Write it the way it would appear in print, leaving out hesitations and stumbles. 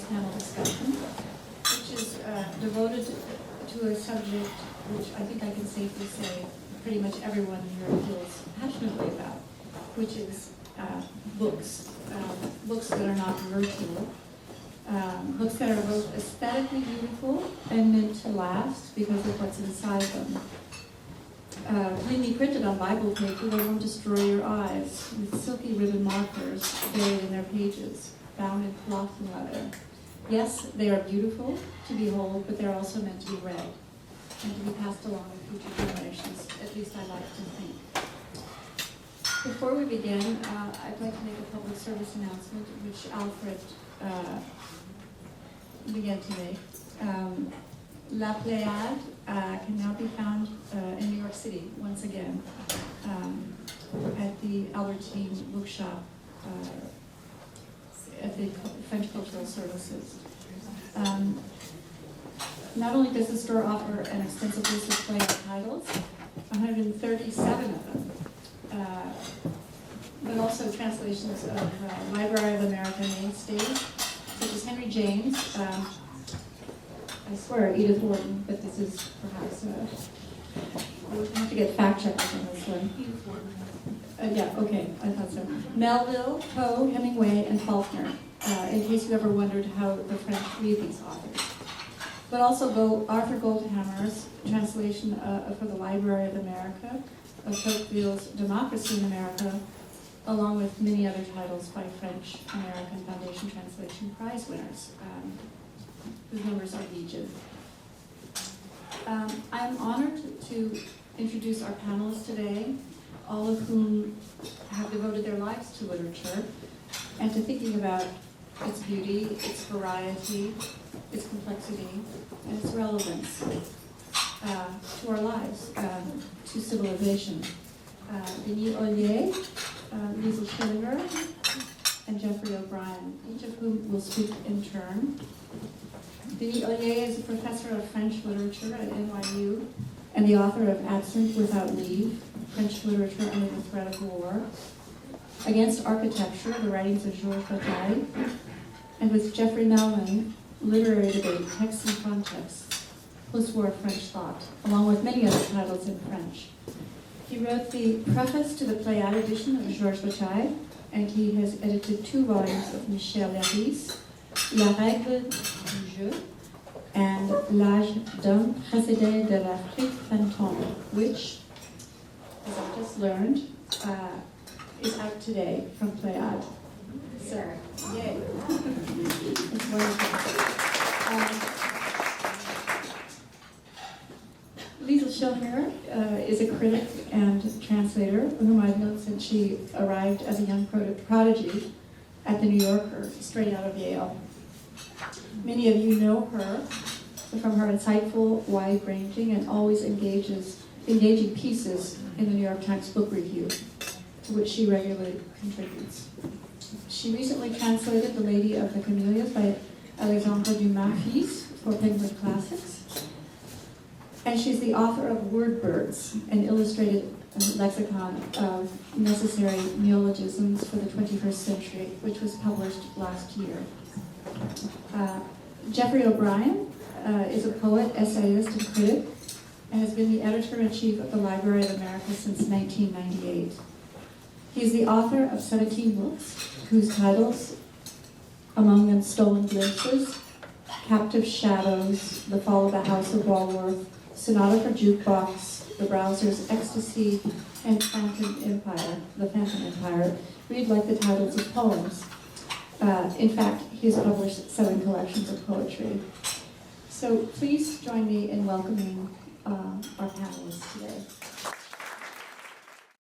panel discussion, which is devoted to a subject which I think I can safely say pretty much everyone here feels passionately about, which is books. Books that are not virtual. Books that are both aesthetically beautiful and meant to last because of what's inside them. Cleanly printed on Bible paper, they won't destroy your eyes with silky ribbon markers buried in their pages, bound in cloth and leather. Yes, they are beautiful to behold, but they're also meant to be read and to be passed along to future generations, at least I like to think. Before we begin, I'd like to make a public service announcement, which Alfred began to make. La Pléiade can now be found in New York City once again at the Albertine Bookshop at the French Cultural Services. Not only does the store offer an extensive list of Pléiade titles, 137 of them, but also translations of Library of America mainstays, such as Henry James, I swear Edith Wharton, but this is perhaps, we'll have to get fact checkers on this one. Edith Wharton. Yeah, okay, I thought so. Melville, Poe, Hemingway, and Faulkner, in case you ever wondered how the French read these authors. But also Arthur Goldhammer's translation for the Library of America of Tocqueville's Democracy in America, along with many other titles by French American Foundation Translation Prize winners, whose numbers are legion. I'm honored to introduce our panelists today, all of whom have devoted their lives to literature and to thinking about its beauty, its variety, its complexity, and its relevance to our lives, to civilization. Denis Hollier, Liesl Schillinger, and Geoffrey O'Brien, each of whom will speak in turn. Denis Hollier is a professor of French literature at NYU and the author of Absent Without Leave, French Literature Under the Threat of War, Against Architecture, the writings of Georges Bataille, and with Geoffrey Melman, Literary Debate, Texts and Contexts, Post-War French Thought, along with many other titles in French. He wrote the preface to the Pléiade edition of Georges Bataille, and he has edited 2 volumes of Michel Léris, La Règle du Jeu, and L'âge d'homme précédé de l'Afrique fantôme, which, as I just learned, is out today from Pléiade. So, yay. It's wonderful. Liesl Schillinger is a critic and translator whom I've known since she arrived as a young prodigy at the New Yorker, straight out of Yale. Many of you know her from her insightful, wide-ranging, and always engaging pieces in the New York Times Book Review, to which she regularly contributes. She recently translated The Lady of the Camellias by Alexandre Dumas fils for Penguin Classics. And she's the author of Word Birds, an illustrated lexicon of necessary neologisms for the 21st century, which was published last year. Geoffrey O'Brien is a poet, essayist, and critic, and has been the editor-in-chief of the Library of America since 1998. He is the author of 17 books, whose titles, among them Stolen Glimpses, Captive Shadows, The Fall of the House of Walworth, Sonata for Jukebox, The Browser's Ecstasy, and Phantom Empire, The Phantom Empire, read like the titles of poems. In fact, he has published 7 collections of poetry. So please join me in welcoming our panelists today.